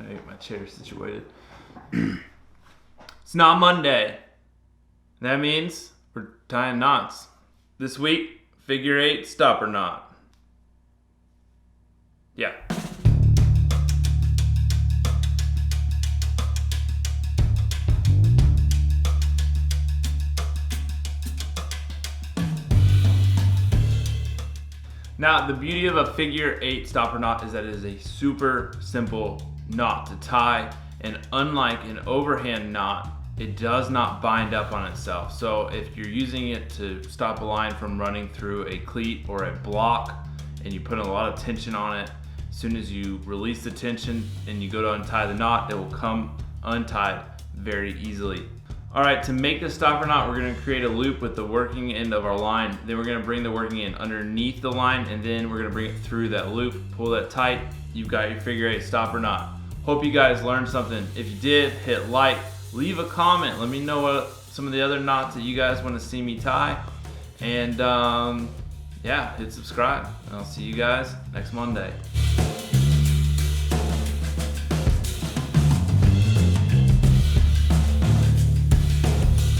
trying to get my chair situated. It's not Monday. That means we're tying knots. This week, figure 8, stopper knot. Yeah. Now, the beauty of a figure 8 stopper knot is that it is a super simple knot to tie, and unlike an overhand knot, it does not bind up on itself. So if you're using it to stop a line from running through a cleat or a block and you put a lot of tension on it, as soon as you release the tension and you go to untie the knot, it will come untied very easily. All right, to make the stopper knot, we're gonna create a loop with the working end of our line. Then we're gonna bring the working end underneath the line, and then we're gonna bring it through that loop, pull that tight. You've got your figure 8 stopper knot. Hope you guys learned something. If you did, hit like, leave a comment. Let me know what some of the other knots that you guys wanna see me tie. And yeah, hit subscribe. And I'll see you guys next Monday.